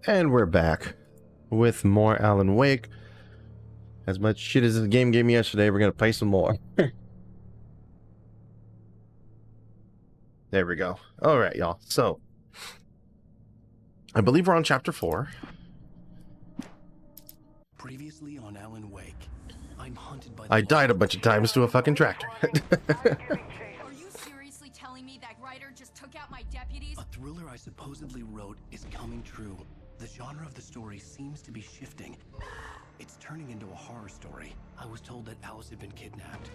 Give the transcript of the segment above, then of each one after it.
And we're back with more Alan Wake. As much shit as the game gave me yesterday, we're going to play some more. There we go. All right, y'all. So, I believe we're on chapter 4. Previously on Alan Wake, I'm hunted by the I died a bunch of times to a fucking tractor. Are you seriously telling me that writer just took out my deputies? A thriller I supposedly wrote is coming true. The genre of the story seems to be shifting. It's turning into a horror story. I was told that Alice had been kidnapped,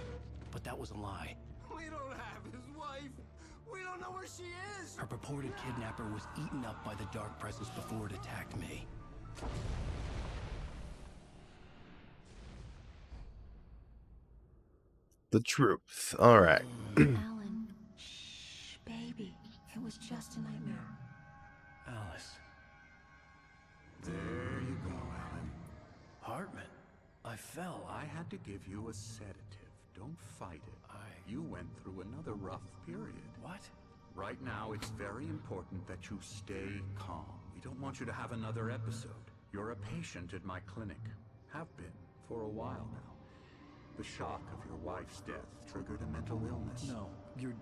but that was a lie. We don't have his wife. We don't know where she is. Her purported kidnapper was eaten up by the dark presence before it attacked me. The truth. All right. Alan, shh, baby. It was just a nightmare. Alice. There you go, Alan. Hartman. I fell. I had to give you a sedative. Don't fight it. You went through another rough period. What? Right now, it's very important that you stay calm. We don't want you to have another episode. You're a patient at my clinic. Have been for a while now. The shock of your wife's death triggered a mental illness. No, you're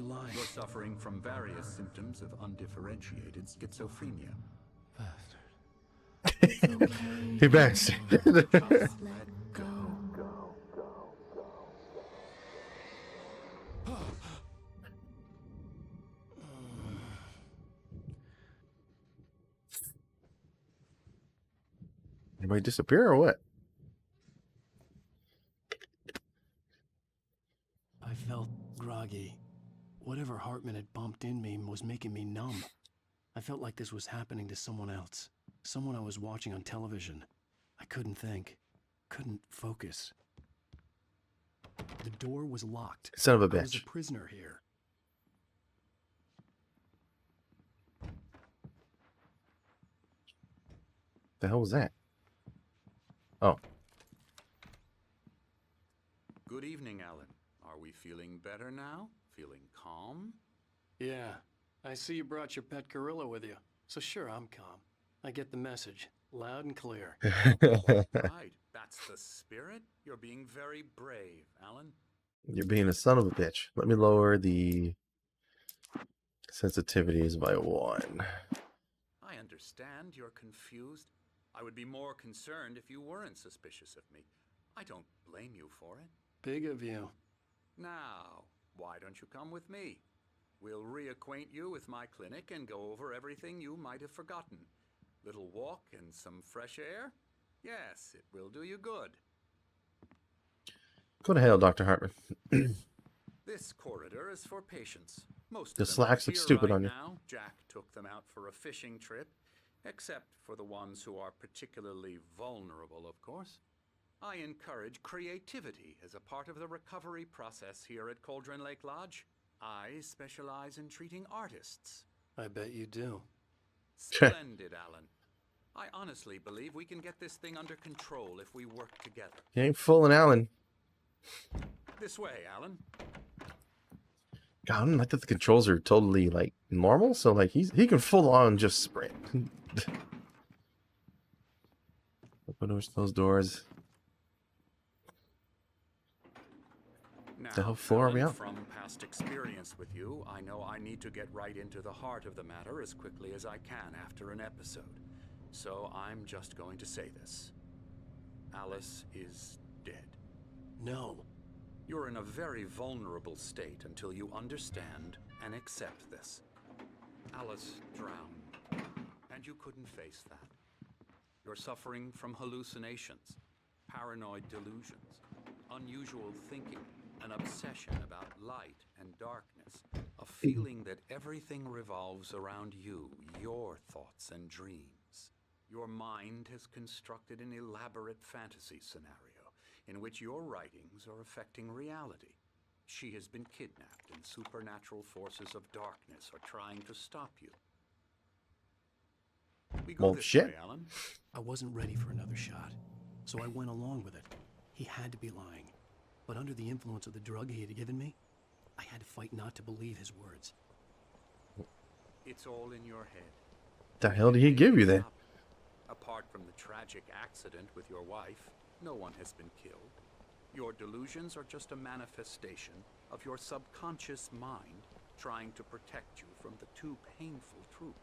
lying. You're suffering from various symptoms of undifferentiated schizophrenia. He bastard. Let go. Anybody disappear or what? I felt groggy. Whatever Hartman had bumped in me was making me numb. I felt like this was happening to someone else. Someone I was watching on television. I couldn't think. Couldn't focus. The door was locked. Son of a I was a bitch. prisoner here. The hell was that? Oh. Good evening, Alan. Are we feeling better now? Feeling calm? Yeah, I see you brought your pet gorilla with you. So sure, I'm calm. I get the message, loud and clear. Right, that's the spirit. You're being very brave, Alan. You're being a son of a bitch. Let me lower the sensitivities by 1. I understand you're confused. I would be more concerned if you weren't suspicious of me. I don't blame you for it. Big of you. Now, why don't you come with me? We'll reacquaint you with my clinic and go over everything you might have forgotten. Little walk and some fresh air? Yes, it will do you good. Go to hell, Dr. Hartman. This corridor is for patients. Most The of them are slacks look here stupid right on you. now. Jack took them out for a fishing trip, except for the ones who are particularly vulnerable, of course. I encourage creativity as a part of the recovery process here at Cauldron Lake Lodge. I specialize in treating artists. I bet you do. Splendid, Alan. I honestly believe we can get this thing under control if we work together. He ain't fooling Alan. This way, Alan. God, I don't like that the controls are totally like normal, so like he can full on just sprint. Open those doors. Now, The hell floor are we Alan, on? from past experience with you, I know I need to get right into the heart of the matter as quickly as I can after an episode. So I'm just going to say this. Alice is dead. No. You're in a very vulnerable state until you understand and accept this. Alice drowned, and you couldn't face that. You're suffering from hallucinations, paranoid delusions, unusual thinking, an obsession about light and darkness, a feeling that everything revolves around you, your thoughts and dreams. Your mind has constructed an elaborate fantasy scenario in which your writings are affecting reality. She has been kidnapped and supernatural forces of darkness are trying to stop you. We go Well, this shit. way, Alan. I wasn't ready for another shot, so I went along with it. He had to be lying. But under the influence of the drug he had given me, I had to fight not to believe his words. It's all in your head. The hell did he give you then? Apart from the tragic accident with your wife, no one has been killed. Your delusions are just a manifestation of your subconscious mind trying to protect you from the too painful truth.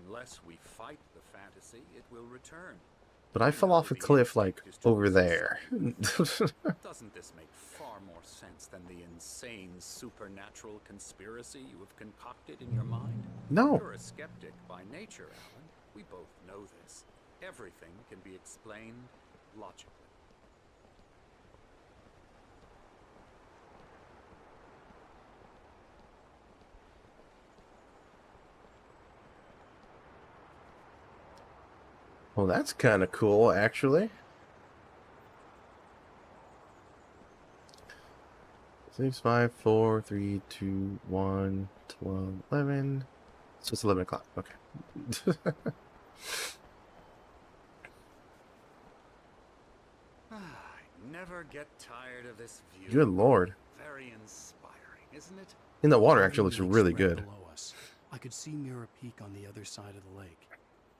Unless we fight the fantasy, it will return. But I fell off a cliff, like, over there. Doesn't this make far more sense than the insane supernatural conspiracy you have concocted in your mind? No. You're a skeptic by nature, Alan. We both know this. Everything can be explained logically. Well, that's kind of cool, actually. 6, 5, 4, 3, 2, 1, 12, 11. So it's 11 o'clock. Okay. I never get tired of this view. Good lord. Very inspiring, isn't it? And the water The actually looks lake really spread good. below us. I could see Mirror Peak on the other side of the lake.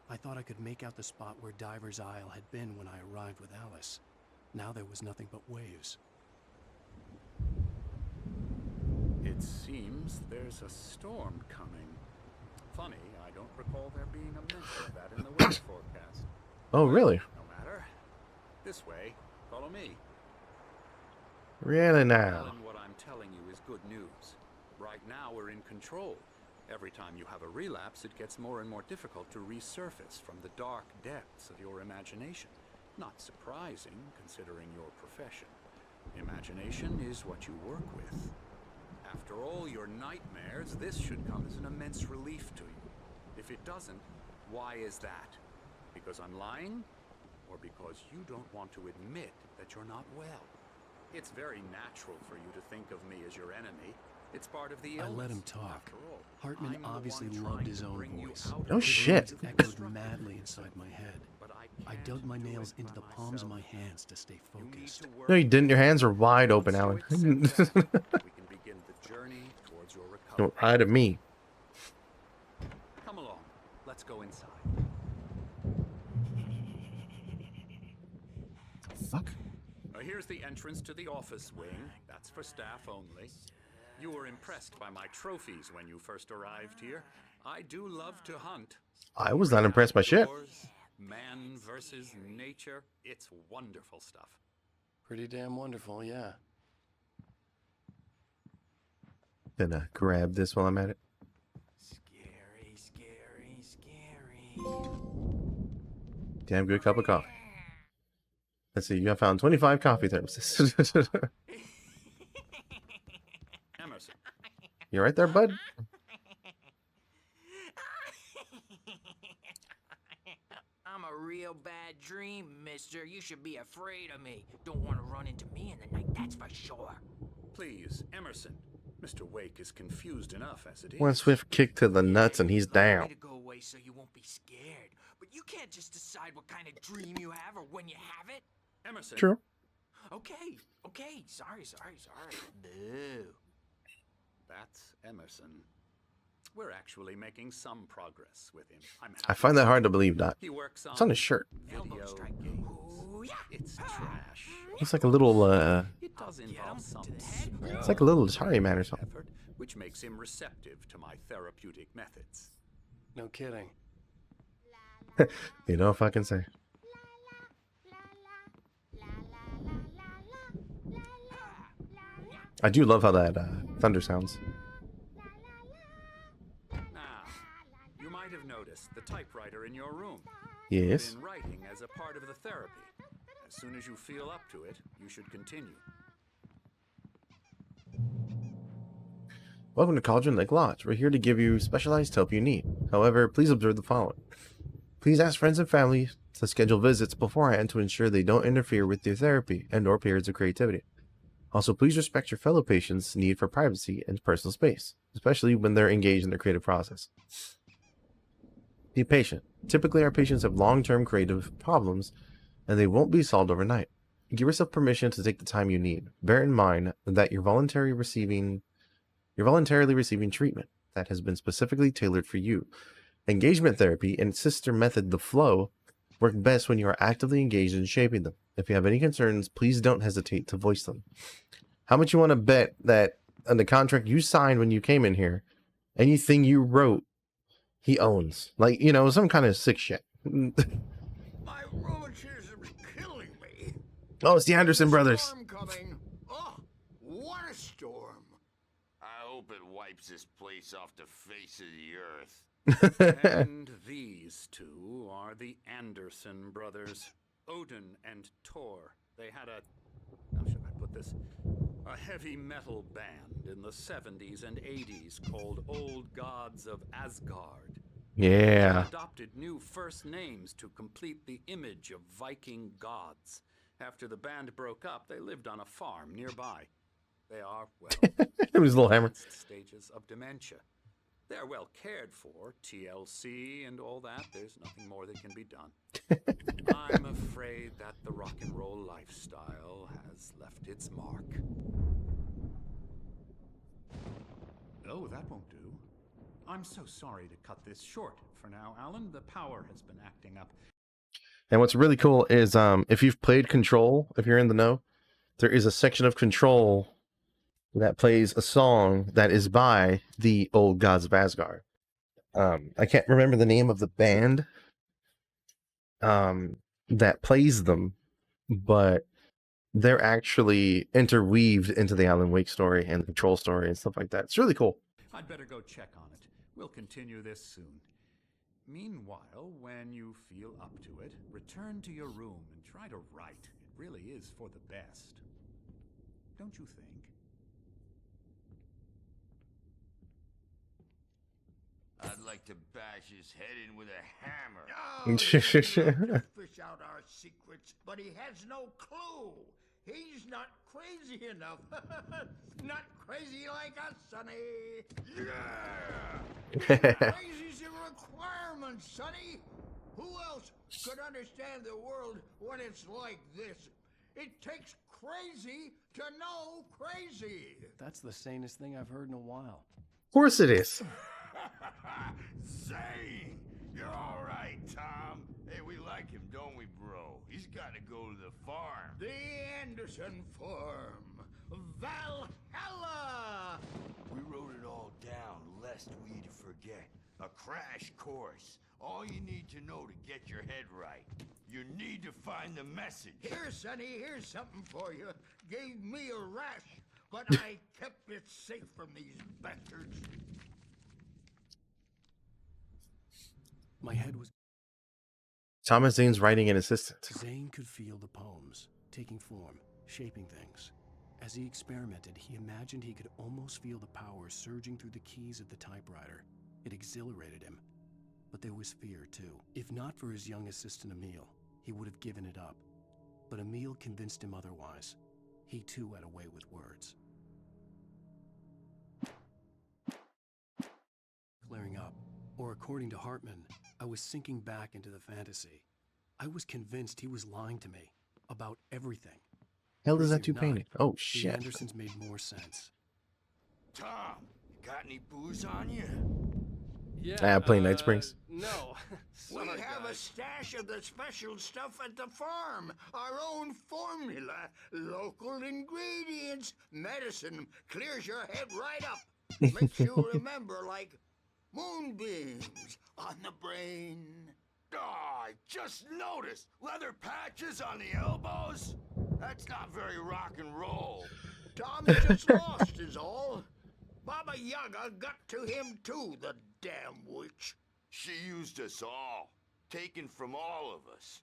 I thought I could make out the spot where Diver's Isle had been when I arrived with Alice. Now there was nothing but waves. It seems there's a storm coming. Funny, I don't recall there being a mention of that in the weather forecast. Oh, really? No matter. This way. Follow me. Really now? Alan, what I'm telling you is good news. Right now we're in control. Every time you have a relapse, it gets more and more difficult to resurface from the dark depths of your imagination. Not surprising, considering your profession. Imagination is what you work with. After all your nightmares, this should come as an immense relief to you. If it doesn't, why is that? Because I'm lying? Or because you don't want to admit that you're not well? It's very natural for you to think of me as your enemy. It's part of the illness. I let him talk. After all, Hartman I'm the obviously one loved trying his to own bring you voice. out of Oh, the shit. It echoed madly inside my head. But I can't dug my do nails it into by the palms of my myself. hands to stay You need focused. to work No, you didn't. Your hands are wide open, Once Alan. you accept that, we can begin the journey towards your recovery. Don't lie to me. Come along. Let's go inside. Fuck. Here's the entrance to the office wing. That's for staff only. You were impressed by my trophies when you first arrived here. I do love to hunt. I was not impressed by shit. Outdoors, man versus nature. It's wonderful stuff. Pretty damn wonderful, yeah. Gonna grab this while I'm at it. Scary, scary, scary. Damn good cup of coffee. Let's see, you have found 25 coffee thermoses. Emerson, You right there, bud? I'm a real bad dream, mister. You should be afraid of me. Don't want to run into me in the night, that's for sure. please, Emerson. Mr. Wake is confused enough as it is. One swift kick to the nuts and he's Allow me down. to go away so you won't be scared. But you can't just decide what kind of dream you have or when you have it. Emerson. True. Okay. Sorry. Boo. That's Emerson. We're actually making some progress with him. I'm happy. I find that hard to believe, Doc. He works It's on his shirt. Elbow video strike. games. Ooh, yeah. It's trash. It's like a little, It does Get him involve some to the head. small it's like a little Atari man or something. effort, which makes him receptive to my therapeutic methods. No kidding. You know if I can say. I do love how that thunder sounds. Now, you might have noticed the typewriter in your room. Yes. Been writing as a part of the therapy. As soon as you feel up to it, you should continue. Welcome to Cauldron Lake Lodge. We're here to give you specialized help you need. However, please observe the following. Please ask friends and family to schedule visits beforehand to ensure they don't interfere with your therapy and/or periods of creativity. Also, please respect your fellow patients' need for privacy and personal space, especially when they're engaged in their creative process. Be patient. Typically, our patients have long-term creative problems, and they won't be solved overnight. Give yourself permission to take the time you need. Bear in mind that you're voluntarily receiving treatment that has been specifically tailored for you. Engagement therapy and sister method, the flow, work best when you are actively engaged in shaping them. If you have any concerns, please don't hesitate to voice them. How much you want to bet that on the contract you signed when you came in here, anything you wrote, he owns? Like, you know, some kind of sick shit. My rheumatism's killing me. Oh, it's the Anderson brothers. Storm coming. Oh, what a storm. I hope it wipes this place off the face of the earth. And these two are the Anderson brothers, Odin and Thor. They had how should I put this? A heavy metal band in the 70s and 80s called Old Gods of Asgard. Yeah. They adopted new first names to complete the image of Viking gods. After the band broke up, they lived on a farm nearby. They are, well, It was a little hammer. advanced stages of dementia. They're well cared for, TLC and all that. There's nothing more that can be done. I'm afraid that the rock and roll lifestyle has left its mark. Oh, that won't do. I'm so sorry to cut this short for now, Alan. The power has been acting up. And what's really cool is if you've played Control, if you're in the know, there is a section of Control that plays a song that is by the Old Gods of Asgard. I can't remember the name of the band that plays them, but they're actually interweaved into the Alan Wake story and the Control story and stuff like that. It's really cool. I'd better go check on it. We'll continue this soon. Meanwhile, when you feel up to it, return to your room and try to write. It really is for the best. Don't you think? I'd like to bash his head in with a hammer. Oh, he'd love to fish out our secrets, but he has no clue. He's not crazy enough. Not crazy like us, Sonny. Yeah! Crazy's a requirement, Sonny. Who else could understand the world when it's like this? It takes crazy to know crazy. That's the sanest thing I've heard in a while. Of course it is. Zane! You're all right, Tom. Hey, we like him, don't we, bro? He's got to go to the farm. The Anderson Farm. Valhalla! We wrote it all down, lest we'd forget. A crash course. All you need to know to get your head right. You need to find the message. Here, Sonny, here's something for you. Gave me a rash, but I kept it safe from these bastards. My head was... Thomas Zane's writing an assistant. Zane could feel the poems, taking form, shaping things. As he experimented, he imagined he could almost feel the power surging through the keys of the typewriter. It exhilarated him. But there was fear, too. If not for his young assistant Emil, he would have given it up. But Emil convinced him otherwise. He too had a way with words. Clearing up, or according to Hartman, I was sinking back into the fantasy. I was convinced he was lying to me about everything. Hell is that Crazy two or painting? not, Oh The shit. Andersons made more sense. Tom, got any booze on you? Yeah, playing Night Springs. No. We have a stash of the special stuff at the farm. Our own formula. Local ingredients. Medicine clears your head right up. Makes you remember like moonbeams on the brain. Oh, I just noticed. Leather patches on the elbows? That's not very rock and roll. Tom's just lost is all. Baba Yaga got to him too, the damn witch. She used us all. Taken from all of us.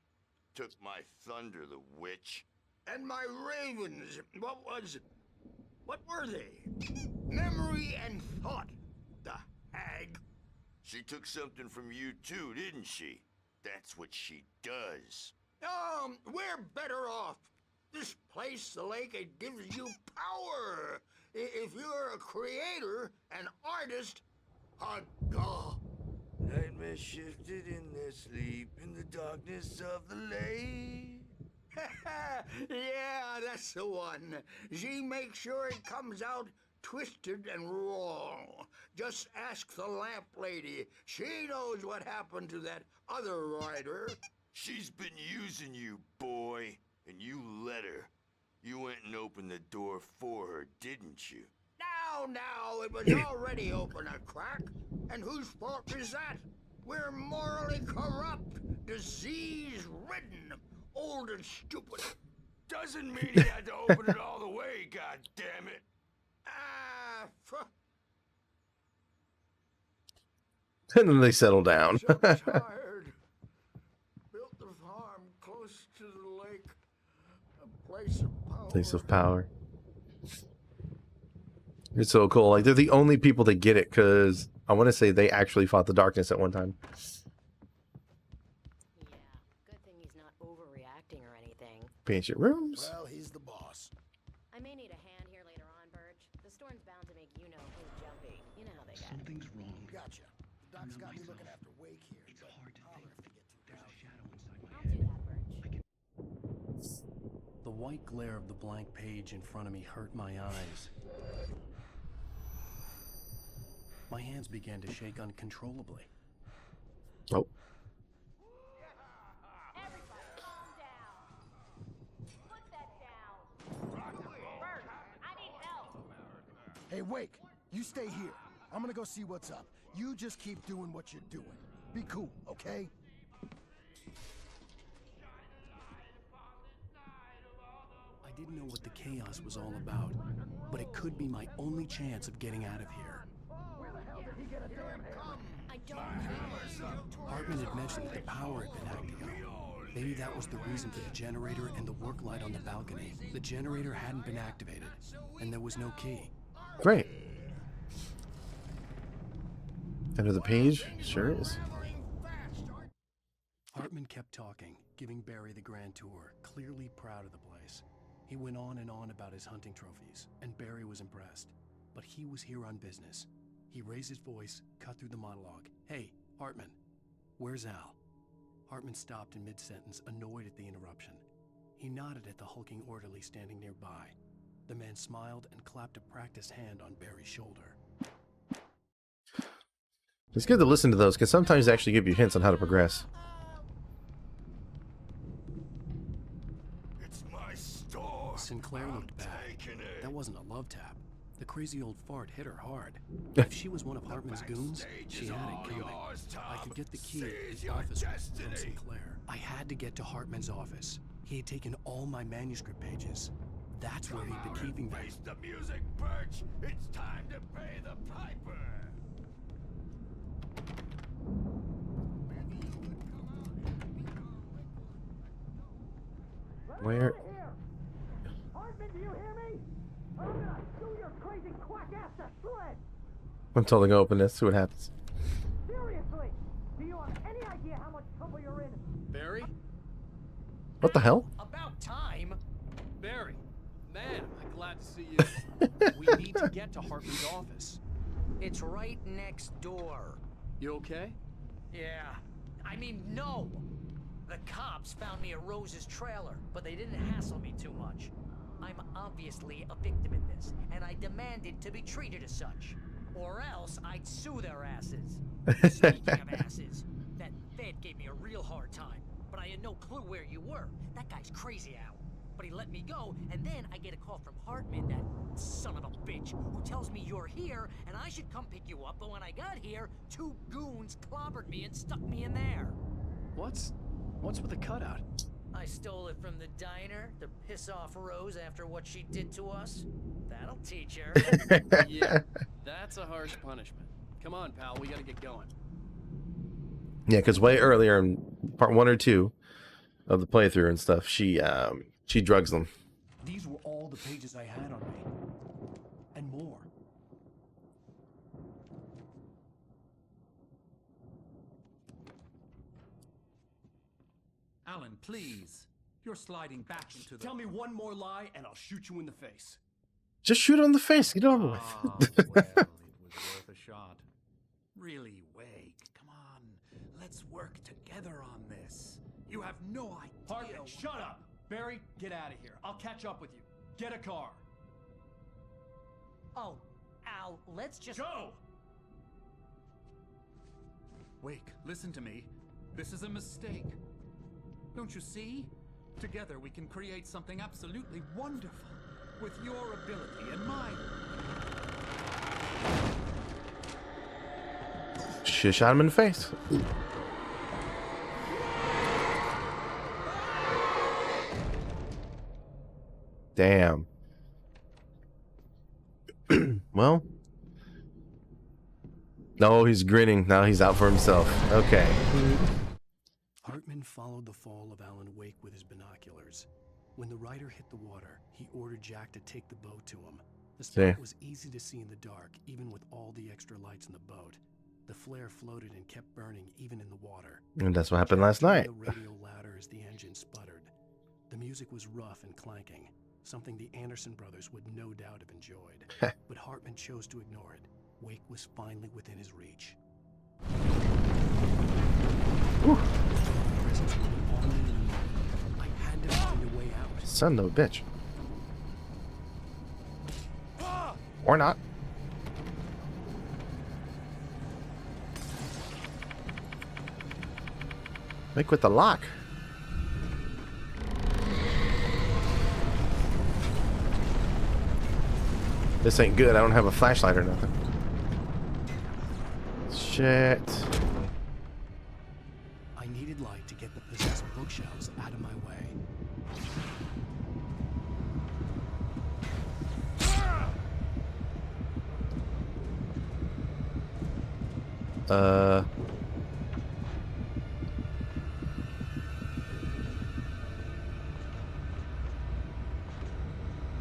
Took my thunder, the witch. And my ravens, what were they? Memory and thought, the hag. She took something from you too, didn't she? That's what she does. We're better off. This place, the lake, it gives you power. If you're a creator, an artist, a god. Nightmare shifted in their sleep in the darkness of the lake. Yeah, that's the one. She makes sure it comes out twisted and wrong. Just ask the lamp lady. She knows what happened to that other rider. She's been using you, boy, and you let her. You went and opened the door for her, didn't you? Now, it was already open a crack. And whose fault is that? We're morally corrupt, disease-ridden, old and stupid. Doesn't mean he had to open it all the way, goddammit. And then they settle down. So tired. Built the farm close to the lake. A place of power. Place of power. It's so cool. Like, they're the only people that get it, because I want to say they actually fought the darkness at one time. Yeah, good thing he's not overreacting or anything. Paint your rooms. Well, he's the boss. I may need a hand here later on, Burge. The storm's bound to make you know who's jumpy. You know how they get. Something's wrong. Gotcha. Doc's got me looking after Wake here. It's hard to think. I'll do that, Burge. The white glare of the blank page in front of me hurt my eyes. My hands began to shake uncontrollably. Oh. Everybody calm down. Put that down. Bert, I need help. Hey, Wake, you stay here. I'm gonna go see what's up. You just keep doing what you're doing. Be cool, okay? I didn't know what the chaos was all about, but it could be my only chance of getting out of here. I don't know. Hartman had mentioned that the power had been hacked out. Maybe that was the reason for the generator and the work light on the balcony. The generator hadn't been activated, and there was no key. Great. End of the page? Sure is. Hartman kept talking, giving Barry the grand tour, clearly proud of the place. He went on and on about his hunting trophies, and Barry was impressed. But he was here on business. He raised his voice, cut through the monologue. Hey, Hartman, where's Al? Hartman stopped in mid-sentence, annoyed at the interruption. He nodded at the hulking orderly standing nearby. The man smiled and clapped a practiced hand on Barry's shoulder. It's good to listen to those, because sometimes they actually give you hints on how to progress. It's my store. Sinclair looked bad. Taking it. That wasn't a love tap. The crazy old fart hit her hard. If she was one of Hartman's goons, she had it coming. I could get the key at the office from Sinclair. I had to get to Hartman's office. He had taken all my manuscript pages. That's where he'd been keeping them. Face the music, Birch. It's time to pay the piper. Where? Hartman, do you hear me? I'm gonna sue your crazy quack ass to shreds! I'm totally gonna open this, see what happens. Seriously! Do you have any idea how much trouble you're in? Barry? What the hell? About time. Barry! Man, I'm glad to see you. We need to get to Hartman's office. It's right next door. You okay? Yeah. I mean, no. The cops found me at Rose's trailer, but they didn't hassle me too much. I'm obviously a victim in this, and I demanded to be treated as such. Or else I'd sue their asses. Speaking of asses, that Fed gave me a real hard time, but I had no clue where you were. That guy's crazy, Al. But he let me go, and then I get a call from Hartman, that son of a bitch, who tells me you're here, and I should come pick you up, but when I got here, 2 goons clobbered me and stuck me in there. What's with the cutout? I stole it from the diner to piss off Rose after what she did to us. That'll teach her. Yeah, that's a harsh punishment. Come on, pal, we gotta get going. Yeah, because way earlier in part 1 or 2 of the playthrough and stuff, she drugs them. These were all the pages I had on me. And more. Alan, please. You're sliding back into the... Tell me one more lie and I'll shoot you in the face. Just shoot it on the face. Get over with. Well, it was worth a shot. Really, Wake. Come on. Let's work together on this. You have no idea... Hartman, shut up! Barry, get out of here. I'll catch up with you. Get a car. Oh, now, let's just Go! Wake, listen to me. This is a mistake. Don't you see? Together we can create something absolutely wonderful. With your ability and mine. Shit, shot him in the face. Damn. Well. No, he's grinning. Now he's out for himself. Okay. Hartman followed the fall of Alan Wake with his binoculars. When the rider hit the water, he ordered Jack to take the boat to him. The spot was easy to see in the dark, even with all the extra lights in the boat. The flare floated and kept burning even in the water. And that's what happened last night. The radio louder as the engine sputtered. The music was rough and clanking, something the Anderson brothers would no doubt have enjoyed. But Hartman chose to ignore it. Wake was finally within his reach. I had to find a way out. Son of a bitch. Or not. Make with the lock. This ain't good. I don't have a flashlight or nothing. Shit. I needed light to get the possessed bookshelves out of my way.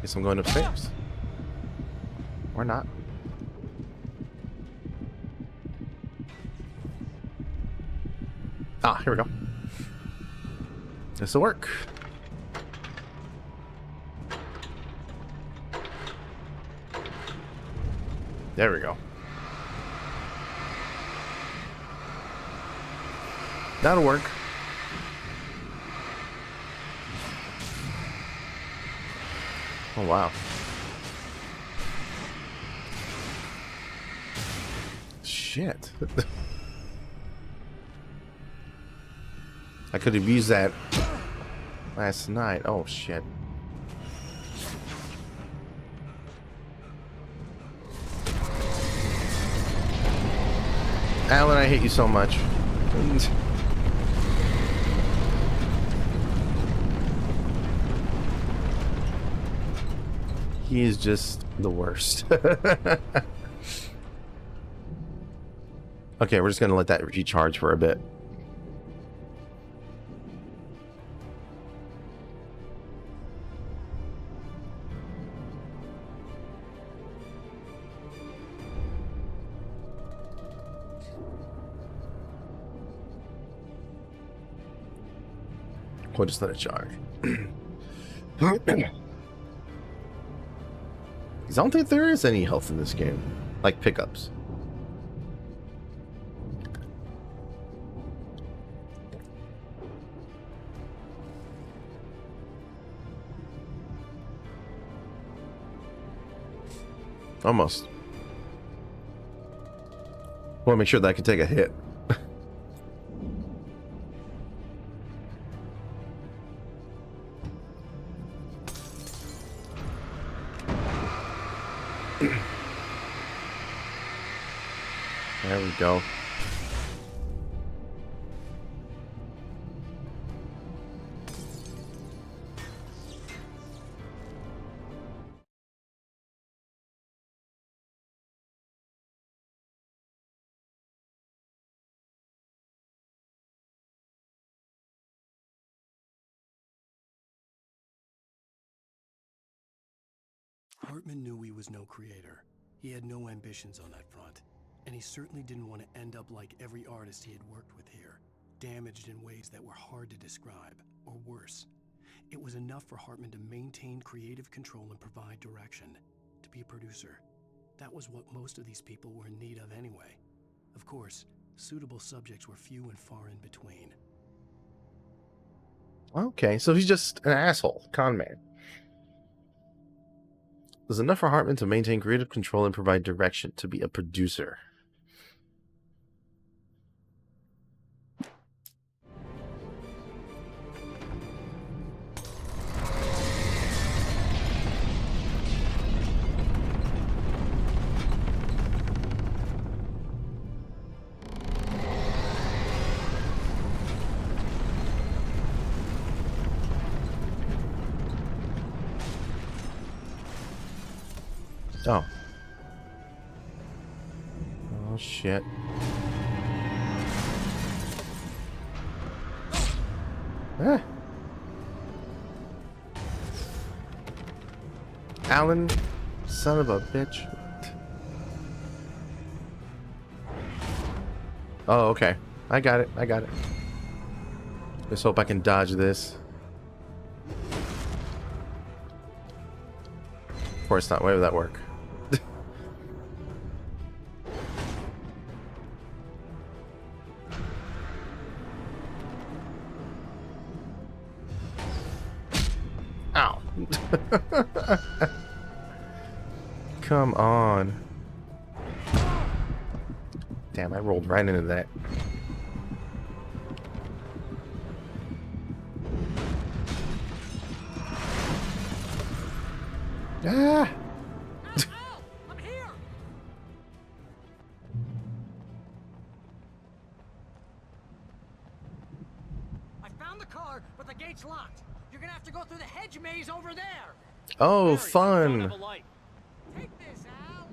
Guess I'm going upstairs. Or not. Ah, here we go. This'll work. There we go. That'll work. Oh, wow. Shit. I could have used that last night. Oh, shit. Alan, I hate you so much. He is just the worst. Okay, we're just gonna let that recharge for a bit. We'll just let it charge. I don't think there is any health in this game, like pickups. Almost. Want to make sure that I can take a hit. There we go. Hartman knew he was no creator. He had no ambitions on that front. And he certainly didn't want to end up like every artist he had worked with here, damaged in ways that were hard to describe, or worse. It was enough for Hartman to maintain creative control and provide direction, to be a producer. That was what most of these people were in need of anyway. Of course, suitable subjects were few and far in between. Okay, so he's just an asshole, con man. There's enough for Hartman to maintain creative control and provide direction, to be a producer. Oh. Oh, shit. Ah. Alan, son of a bitch. Oh, okay. I got it. I got it. Let's hope I can dodge this. Of course not. Why would that work? Ow. Come on. Damn, I rolled right into that. Ah! I'm here. I found the car, but the gate's locked. You're gonna have to go through the hedge maze over there. Oh, Barry, fun. don't have a light. Take this, Al.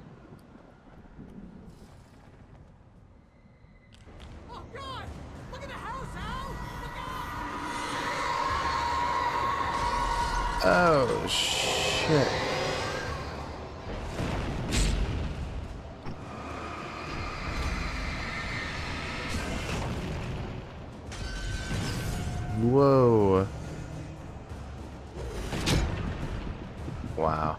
Oh God! Look at the house, Al. Look out! Oh, shit. Whoa. Wow.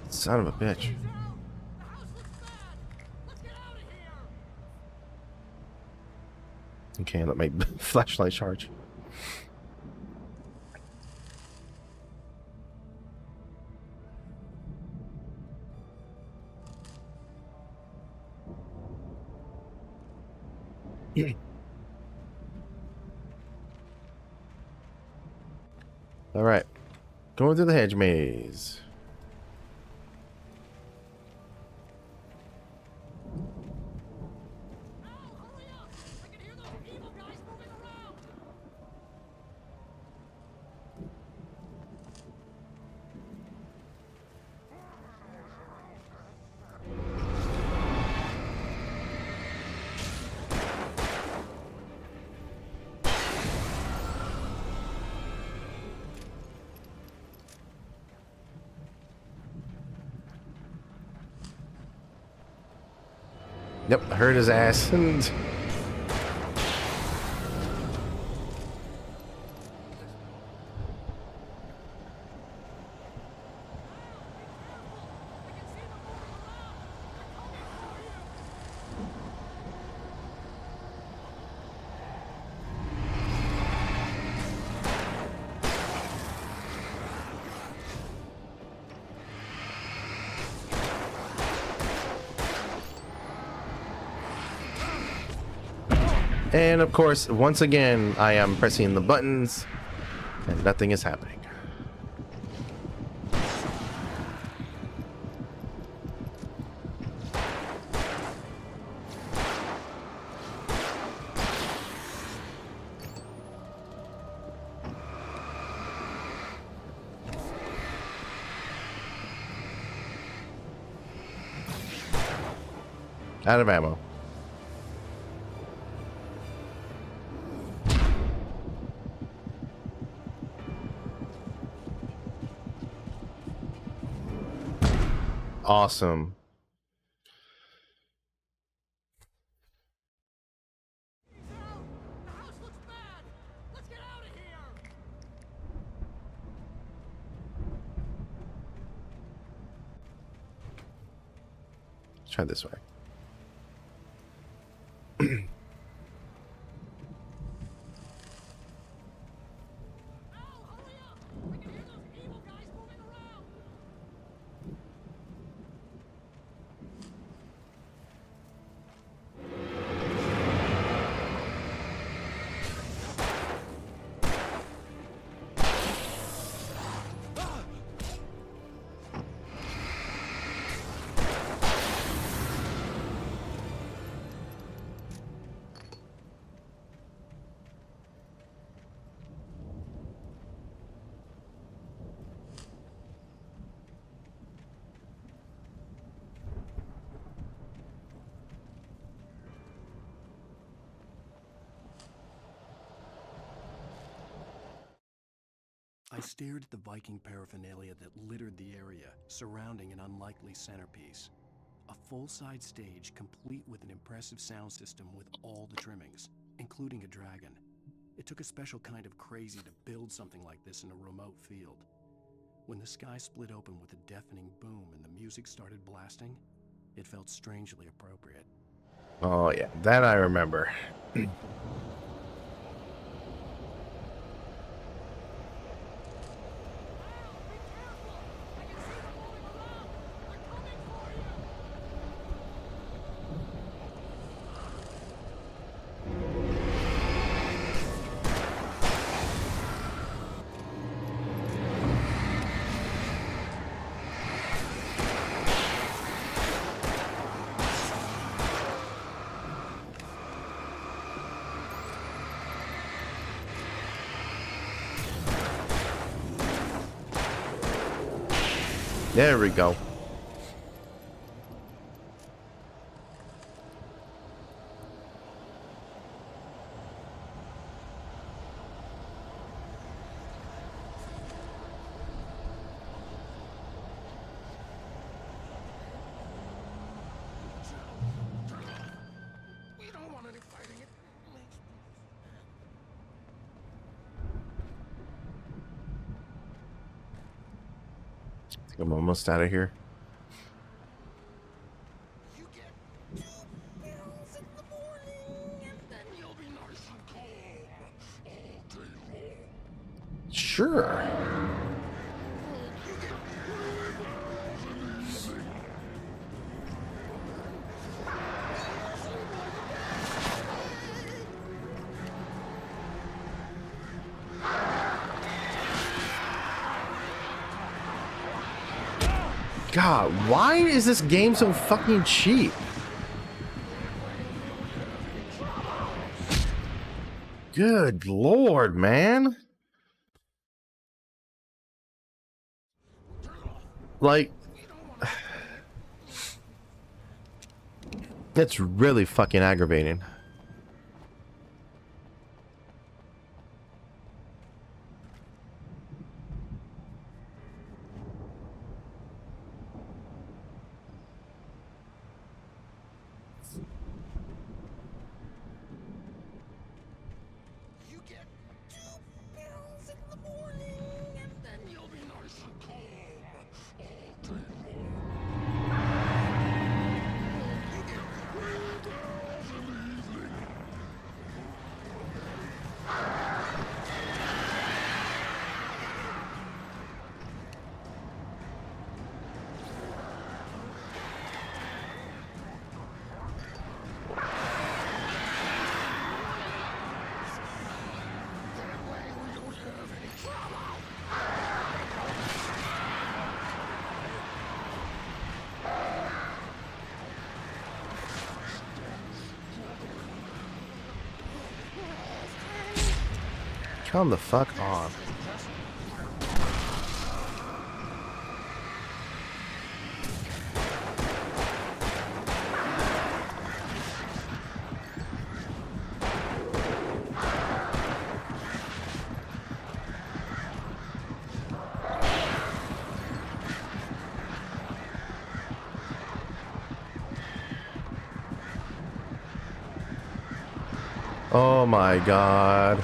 Son of a bitch. Okay, let my flashlight charge. All right, going through the hedge maze. Yep, I heard his ass. And And of course, once again, I am pressing the buttons and nothing is happening. Out of ammo. Awesome. try this way. I stared at the Viking paraphernalia that littered the area, surrounding an unlikely centerpiece. A full-size stage complete with an impressive sound system with all the trimmings, including a dragon. It took a special kind of crazy to build something like this in a remote field. When the sky split open with a deafening boom and the music started blasting, it felt strangely appropriate. Oh yeah, that I remember. There we go. We don't want any fighting. It makes me... I think I'm almost out of here. You get 2 pills in the morning, and then you'll be nice and calm all day long. Sure. God, why is this game so fucking cheap? Good lord, man. Like, it's really fucking aggravating. You get 2 pills in the morning, and then you'll be nice and calm all day long. You get 3 pills in the evening. That way we don't have any trouble. Come the fuck on. Oh my god.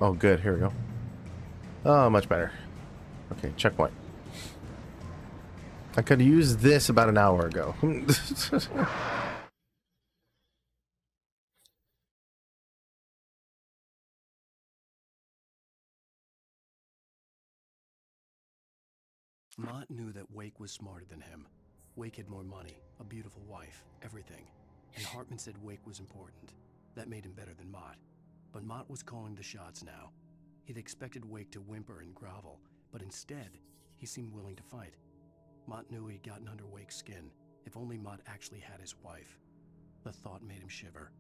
Oh, good. Here we go. Oh, much better. Okay, checkpoint. I could have used this about an hour ago. Mott knew that Wake was smarter than him. Wake had more money, a beautiful wife, everything. And Hartman said Wake was important. That made him better than Mott. But Mott was calling the shots now. He'd expected Wake to whimper and grovel, but instead, he seemed willing to fight. Mott knew he'd gotten under Wake's skin. If only Mott actually had his wife. The thought made him shiver.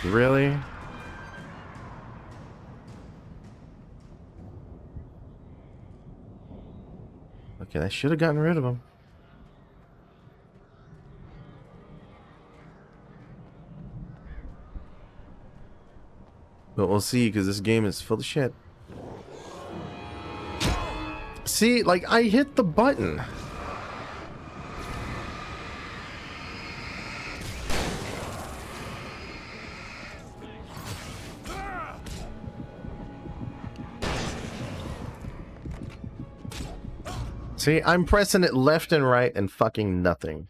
Really? Okay, I should have gotten rid of him. But we'll see, because this game is full of shit. See, like, I hit the button. See, I'm pressing it left and right and fucking nothing.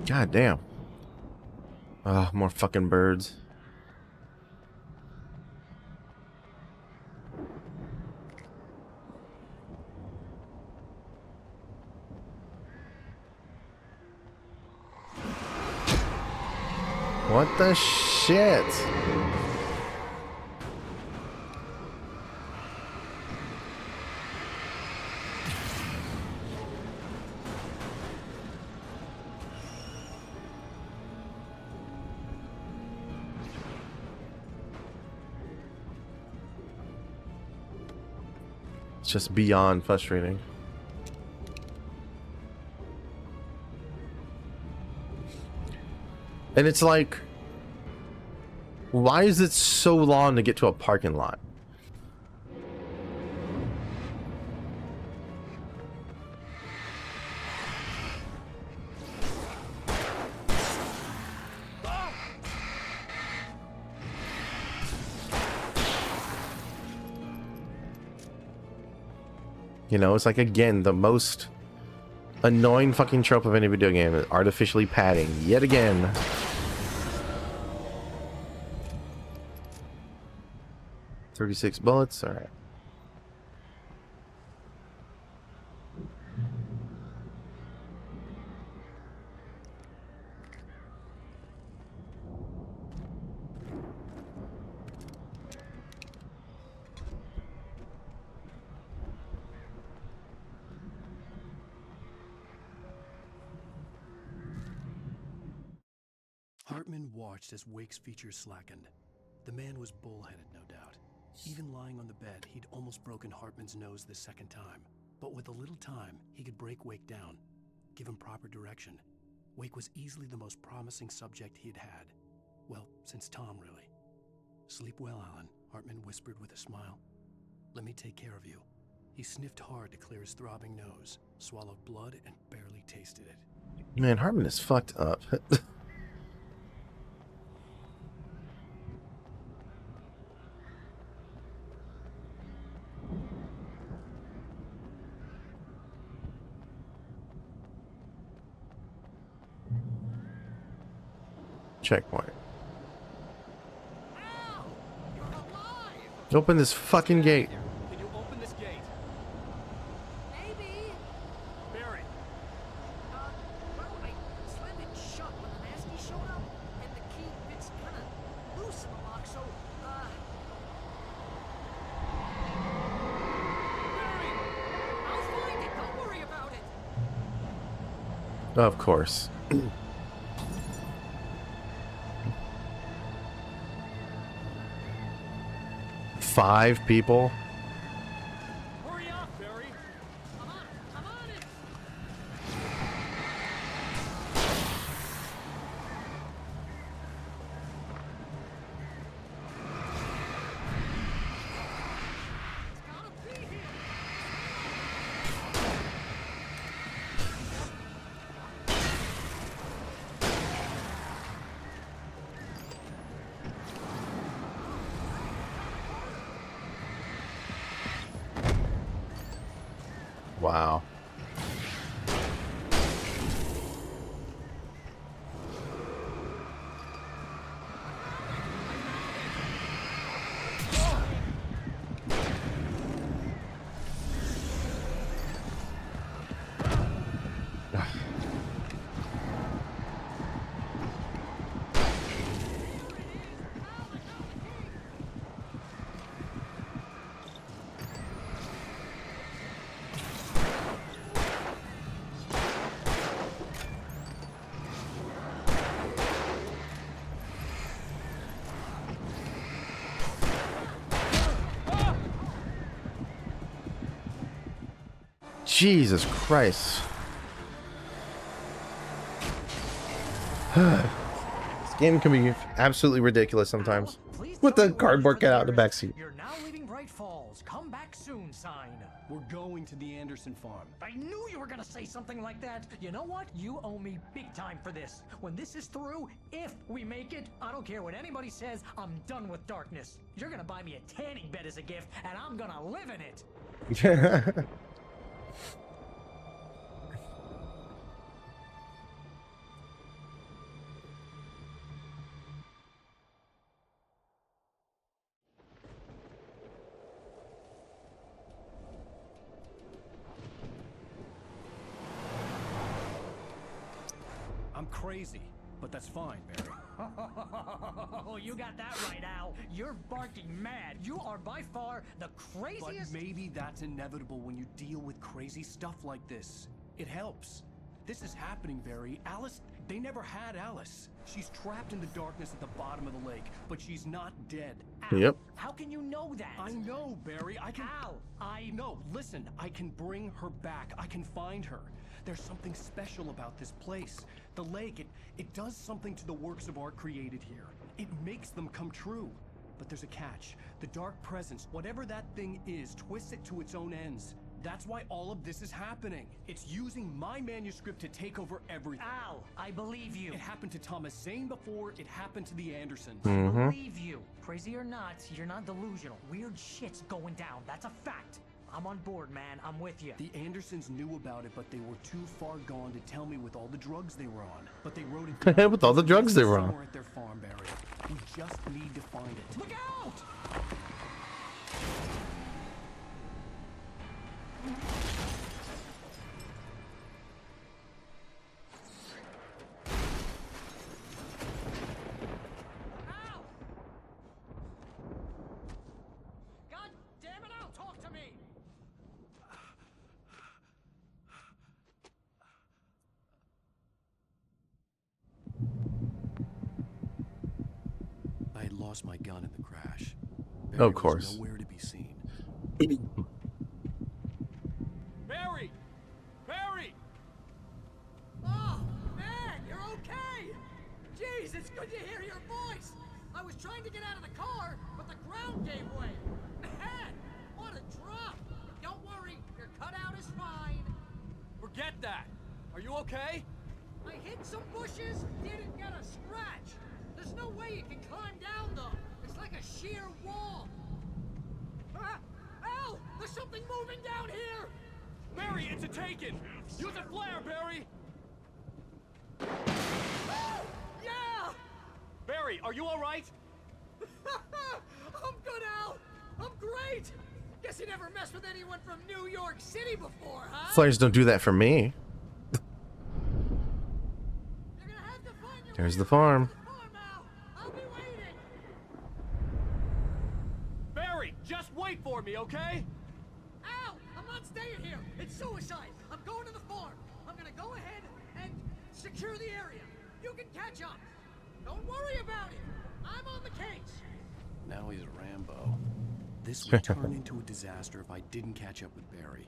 God damn. Ah, more fucking birds. What the shit? It's just beyond frustrating. And it's like, why is it so long to get to a parking lot? You know, it's like, again, the most annoying fucking trope of any video game is artificially padding yet again. $36 bullets, alright. Hartman watched as Wake's features slackened. The man was bullheaded, no doubt. Even lying on the bed, he'd almost broken Hartman's nose the second time. But with a little time, he could break Wake down, give him proper direction. Wake was easily the most promising subject he'd had. Well, since Tom, really. Sleep well, Alan, Hartman whispered with a smile. Let me take care of you. He sniffed hard to clear his throbbing nose, swallowed blood, and barely tasted it. Man, Hartman is fucked up. Checkpoint. Ow! You're alive! Open this fucking gate. Can you open this gate? Of course. 5 people? Hurry up, Barry. I'm on it. It's gotta be here. Wow. Jesus Christ. This game can be absolutely ridiculous sometimes. With the cardboard cutout in the backseat. You're now leaving Bright Falls. Come back soon sign. We're going to the Anderson farm. I knew you were gonna say something like that. You know what? You owe me big time for this. When this is through, if we make it, I don't care what anybody says, I'm done with darkness. You're gonna buy me a tanning bed as a gift, and I'm gonna live in it. I'm crazy, but that's fine, Barry. Oh, you got that right, Al. You're barking mad. You are by far the But craziest. maybe that's inevitable when you deal with crazy stuff like this. It helps. This is happening, Barry. Alice, they never had Alice. She's trapped in the darkness at the bottom of the lake, but she's not dead. Al, Yep. How can you know that? I know, Barry. I can... Al, No, listen. I can bring her back. I can find her. There's something special about this place. The lake, it does something to the works of art created here. It makes them come true. But there's a catch. The dark presence, whatever that thing is, twists it to its own ends. That's why all of this is happening. It's using my manuscript to take over everything. Al, I believe you. It happened to Thomas Zane before, it happened to the Andersons. Mm-hmm. Believe you. Crazy or not, you're not delusional. Weird shit's going down. That's a fact. I'm on board, man. I'm with you. The Andersons knew about it, but they were too far gone to tell me with all the drugs they were on. But they wrote it down. With all the drugs they were on. Somewhere at their farm, Barry. We just need to find it. Look out! Al! God damn it, Al, talk to me! I had lost my gun in the crash. Of Barry course. was nowhere to be seen. Barry! Barry! Oh, man, you're okay! Jeez, it's good to hear your voice! I was trying to get out of the car, but the ground gave way. Man, what a drop! Don't worry, your cutout is fine. Forget that! Are you okay? I hit some bushes, didn't get a scratch. There's no way you can climb down, though. It's like a sheer wall. Ah, Al, there's something moving down here! Barry, it's a taken! Use a flare, Barry! Ah, yeah! Barry, are you alright? I'm good, Al. I'm great. Guess you never messed with anyone from New York City before, huh? Flares don't do that for me. You're gonna have to find your There's way the farm. to the farm, Al. I'll be waiting. Barry, just wait for me, okay? Al, I'm not staying here. It's suicide. I'm going to the farm. I'm gonna go ahead and Secure the area. You can catch up. Don't worry about it. I'm on the case. Now he's Rambo. This would turn into a disaster if I didn't catch up with Barry.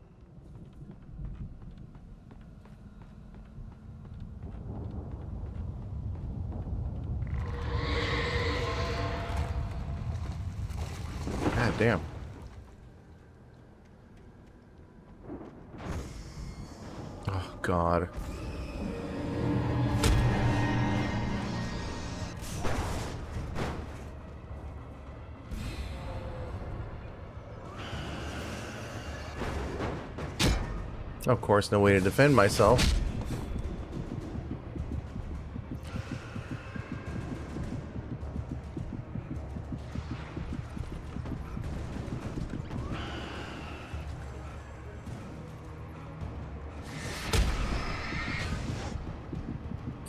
God damn. Oh, God. Of course, no way to defend myself.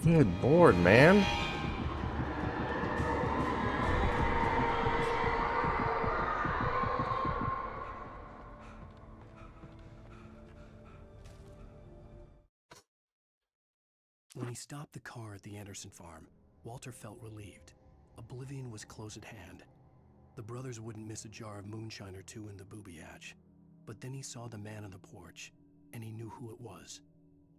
Good lord, man. When he stopped the car at the Anderson farm, Walter felt relieved. Oblivion was close at hand. The brothers wouldn't miss a jar of moonshine or two in the booby hatch. But then he saw the man on the porch, and he knew who it was.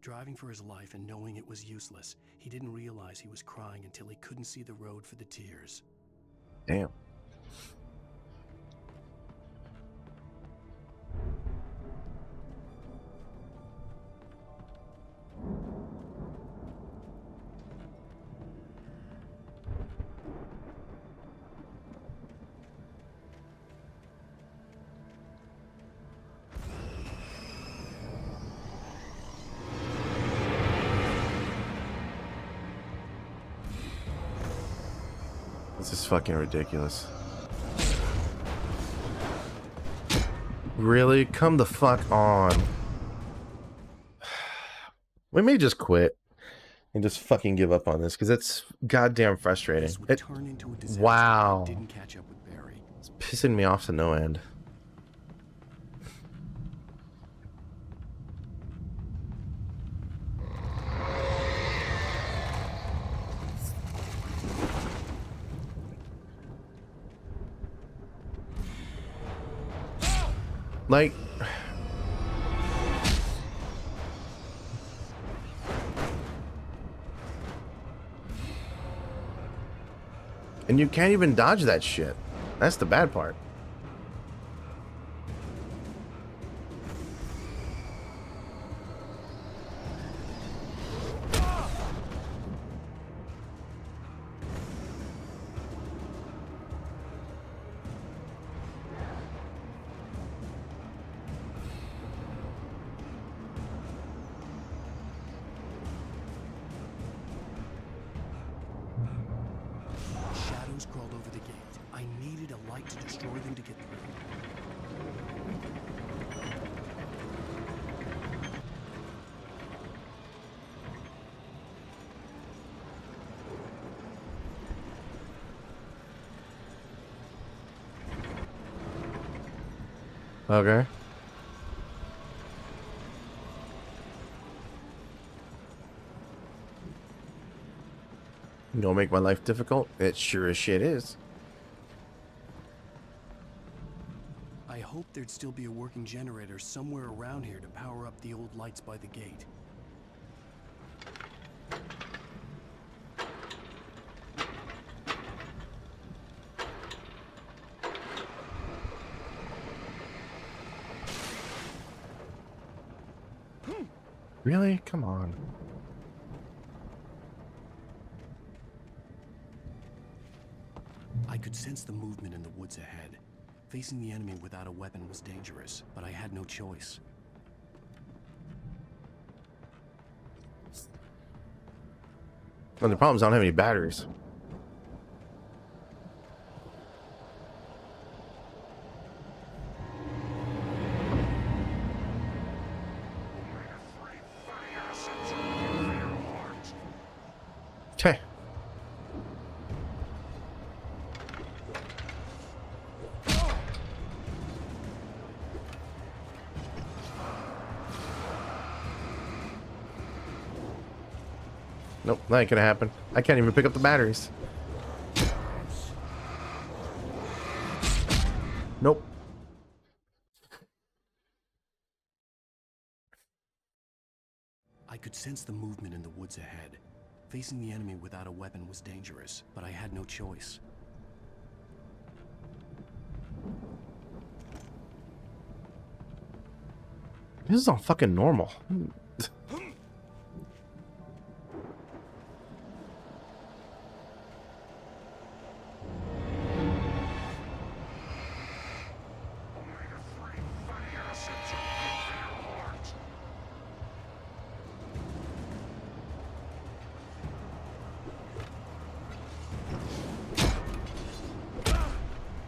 Driving for his life and knowing it was useless, he didn't realize he was crying until he couldn't see the road for the tears. Damn. This is fucking ridiculous. Really? Come the fuck on. We may just quit and just fucking give up on this because it's goddamn frustrating. This would turn into a disaster wow. if I didn't catch up with Barry. It's pissing me off to no end. Like, and you can't even dodge that shit. That's the bad part. Shadows crawled over the gate. I needed a light to destroy them to get through. Okay. You gonna make my life difficult? It sure as shit is. I hoped there'd still be a working generator somewhere around here to power up the old lights by the gate. Really? Come on. I could sense the movement in the woods ahead. Facing the enemy without a weapon was dangerous, but I had no choice. And the problem is I don't have any batteries. Okay. Nope, that ain't gonna happen. I can't even pick up the batteries. Nope. I could sense the movement in the woods ahead. Facing the enemy without a weapon was dangerous, but I had no choice. This is all fucking normal.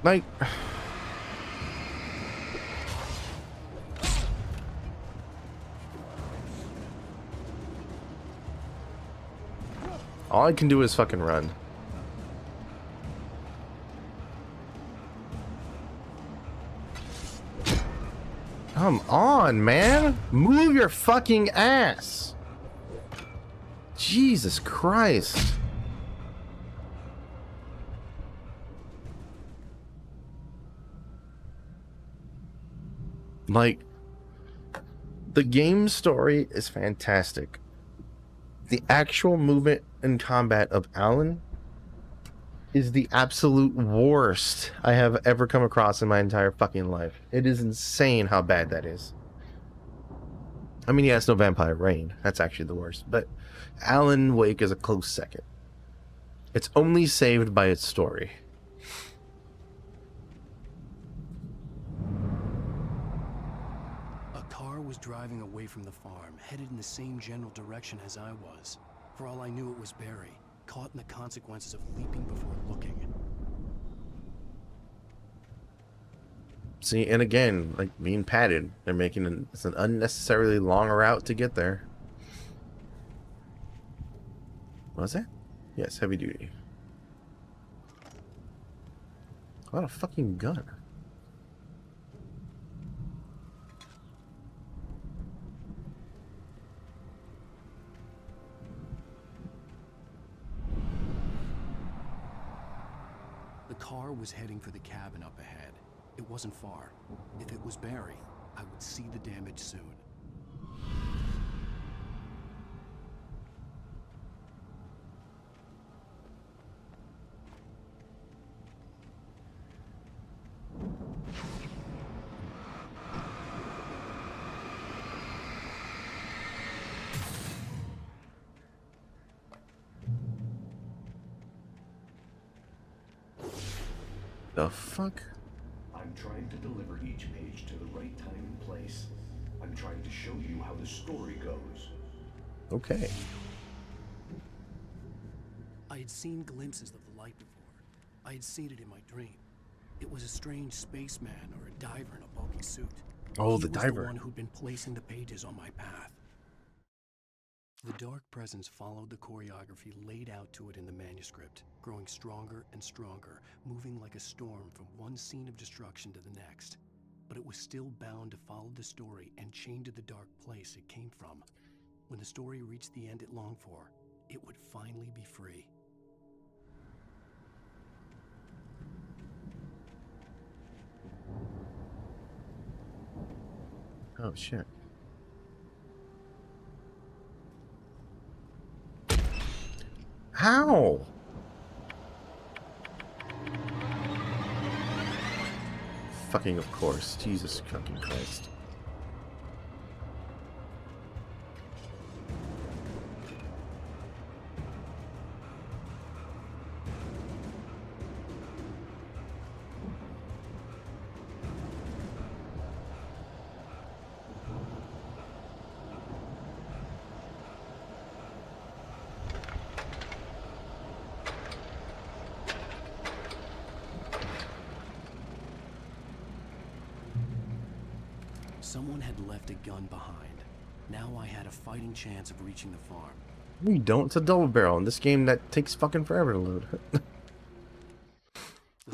Like, all I can do is fucking run. Come on, man. Move your fucking ass. Jesus Christ. Like, the game story is fantastic. The actual movement and combat of Alan is the absolute worst I have ever come across in my entire fucking life. It is insane how bad that is. I mean, yeah, it's no Vampire Rain. That's actually the worst. But Alan Wake is a close second. It's only saved by its story. A car was driving away from the farm, headed in the same general direction as I was. For all I knew, it was Barry, caught in the consequences of leaping before looking. See, and again, like being padded, they're making it's an unnecessarily long route to get there. What was that? Yes, heavy duty. What a fucking gun. The car was heading for the cabin up ahead. It wasn't far. If it was Barry, I would see the damage soon. The fuck? I'm trying to deliver each page to the right time and place. I'm trying to show you how the story goes. Okay. I had seen glimpses of the light before. I had seen it in my dream. It was a strange spaceman or a diver in a bulky suit. Oh, He the was diver. the one who'd been placing the pages on my path. The dark presence followed the choreography laid out to it in the manuscript, growing stronger and stronger, moving like a storm from one scene of destruction to the next. But it was still bound to follow the story and chained to the dark place it came from. When the story reached the end it longed for, it would finally be free. Oh shit. How? Fucking of course. Jesus fucking Christ. Someone had left a gun behind. Now I had a fighting chance of reaching the farm. You don't. It's a double barrel in this game that takes fucking forever to load. The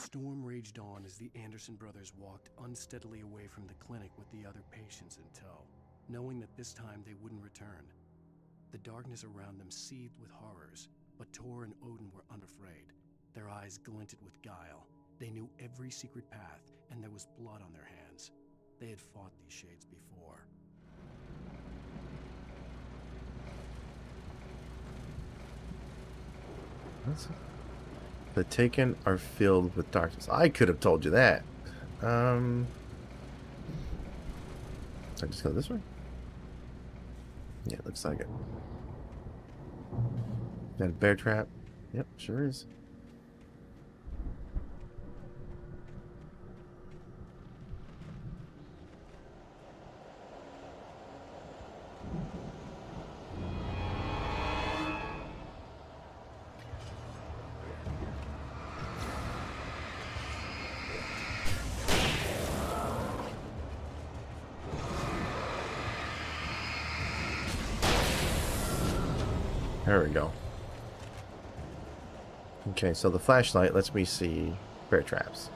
storm raged on as the Anderson brothers walked unsteadily away from the clinic with the other patients in tow, knowing that this time they wouldn't return. The darkness around them seethed with horrors, but Tor and Odin were unafraid. Their eyes glinted with guile. They knew every secret path, and there was blood on their hands. They had fought these shades before. The Taken are filled with darkness. I could have told you that. So I just go this way? Yeah, looks like it. That a bear trap? Yep, sure is. There we go. Okay, so the flashlight lets me see bear traps.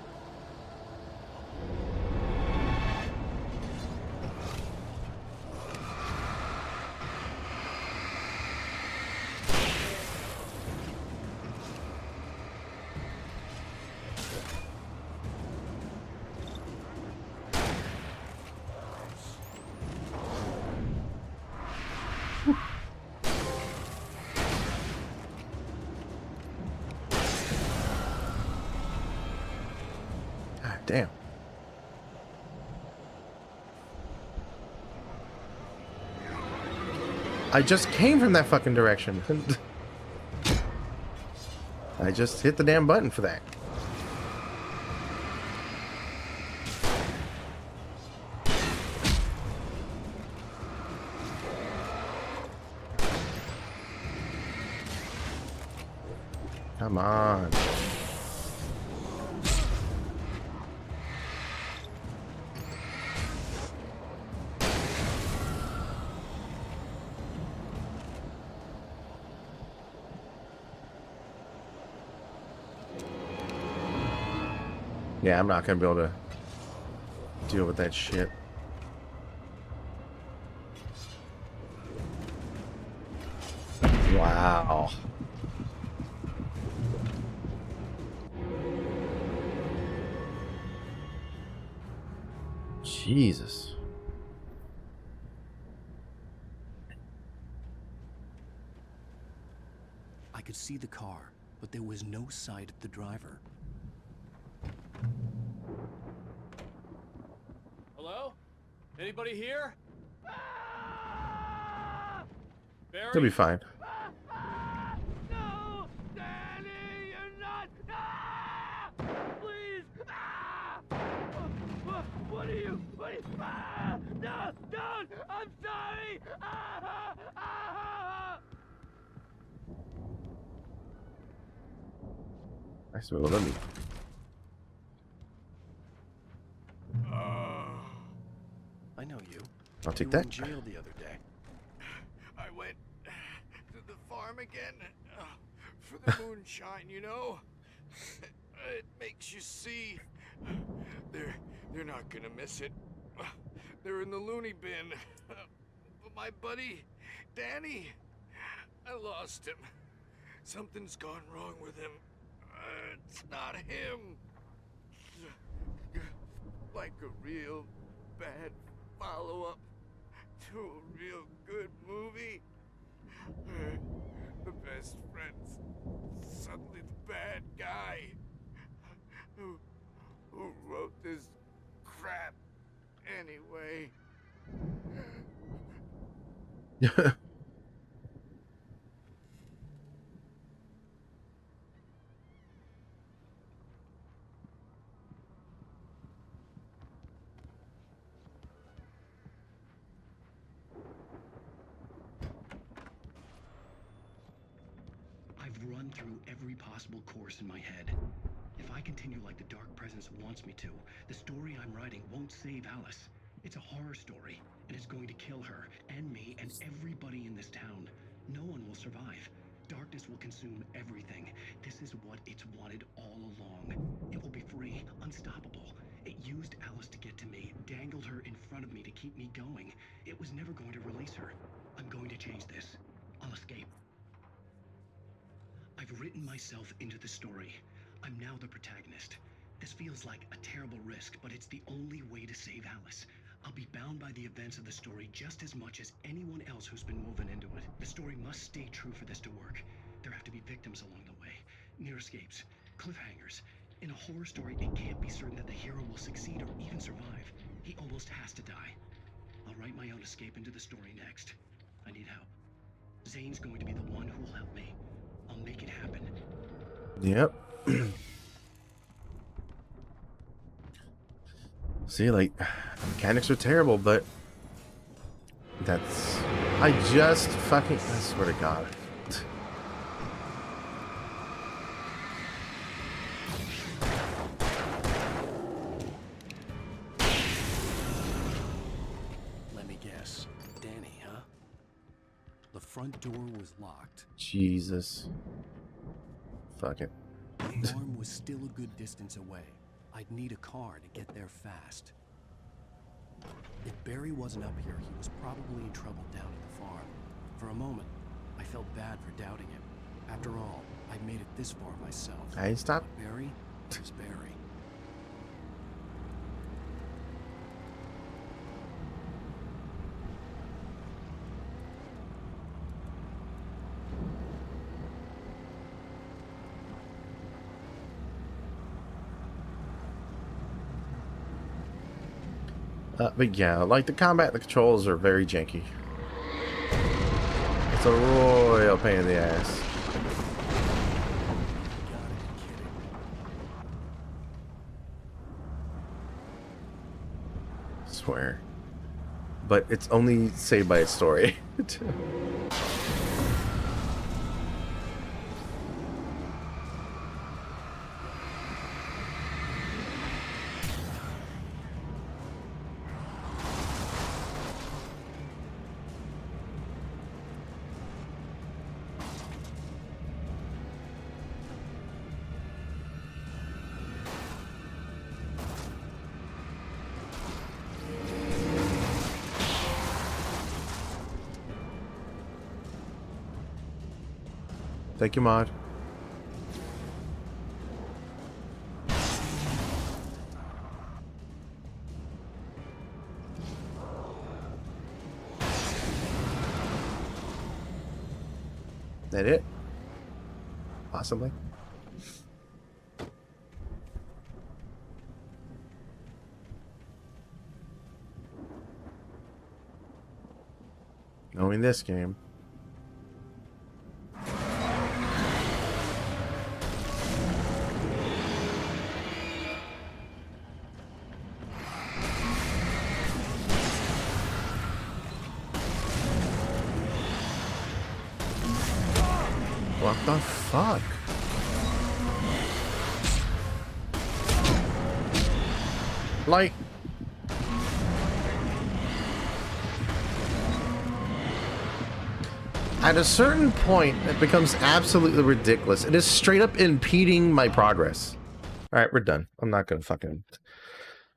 God damn. I just came from that fucking direction. I just hit the damn button for that. Come on. Yeah, I'm not gonna be able to deal with that shit. Wow. Jesus. I could see the car, but there was no sight of the driver. Hello? Anybody here? Barry? He'll be fine. No! Danny, you're not! Ah! Please! Ah! What are you? Ah! No! Don't! I'm sorry! Ah! Ah! I swear, let me. I know you. I'll take You were that. in jail the other day. I went to the farm again for the moonshine, you know? It makes you see. They're not gonna miss it. They're in the loony bin. But my buddy, Danny, I lost him. Something's gone wrong with him. It's not him. Like a real bad follow-up to a real good movie. The best friend's suddenly the bad guy. Who wrote this crap anyway? I've run through every possible course in my head. If I continue like the Dark Presence wants me to, the story I'm writing won't save Alice. It's a horror story, and it's going to kill her, and me, and everybody in this town. No one will survive. Darkness will consume everything. This is what it's wanted all along. It will be free, unstoppable. It used Alice to get to me, dangled her in front of me to keep me going. It was never going to release her. I'm going to change this. I'll escape. I've written myself into the story. I'm now the protagonist. This feels like a terrible risk, but it's the only way to save Alice. I'll be bound by the events of the story just as much as anyone else who's been woven into it. The story must stay true for this to work. There have to be victims along the way, near escapes, cliffhangers. In a horror story, it can't be certain that the hero will succeed or even survive. He almost has to die. I'll write my own escape into the story next. I need help. Zane's going to be the one who will help me. I'll make it happen. Yep. See, like, mechanics are terrible, but that's... I just fucking... I swear to God. Let me guess. Danny, huh? The front door was locked. Jesus. Fuck it. The farm was still a good distance away. I'd need a car to get there fast. If Barry wasn't up here, he was probably in trouble down at the farm. For a moment, I felt bad for doubting him. After all, I'd made it this far myself. I ain't stopped. But Barry was Barry. But yeah, like the combat, the controls are very janky. It's a royal pain in the ass. Swear. But it's only saved by its story. Thank you, Mod. That it? Possibly. Knowing this game. What the fuck? Like... At a certain point, it becomes absolutely ridiculous. It is straight up impeding my progress. Alright, we're done. I'm not gonna fucking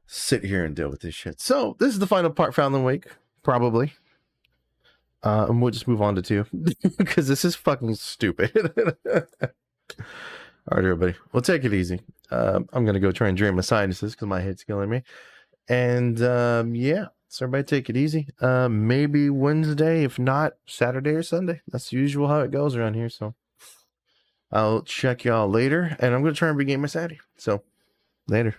sit here and deal with this shit. So, this is the final part found in the wake. Probably. And we'll just move on to 2. Because this is fucking stupid. Alright, everybody. Well, take it easy. I'm going to go try and drain my sinuses because my head's killing me. And, yeah. So, everybody take it easy. Maybe Wednesday, if not Saturday or Sunday. That's usual how it goes around here. So, I'll check y'all later. And I'm going to try and regain my sanity. So, later.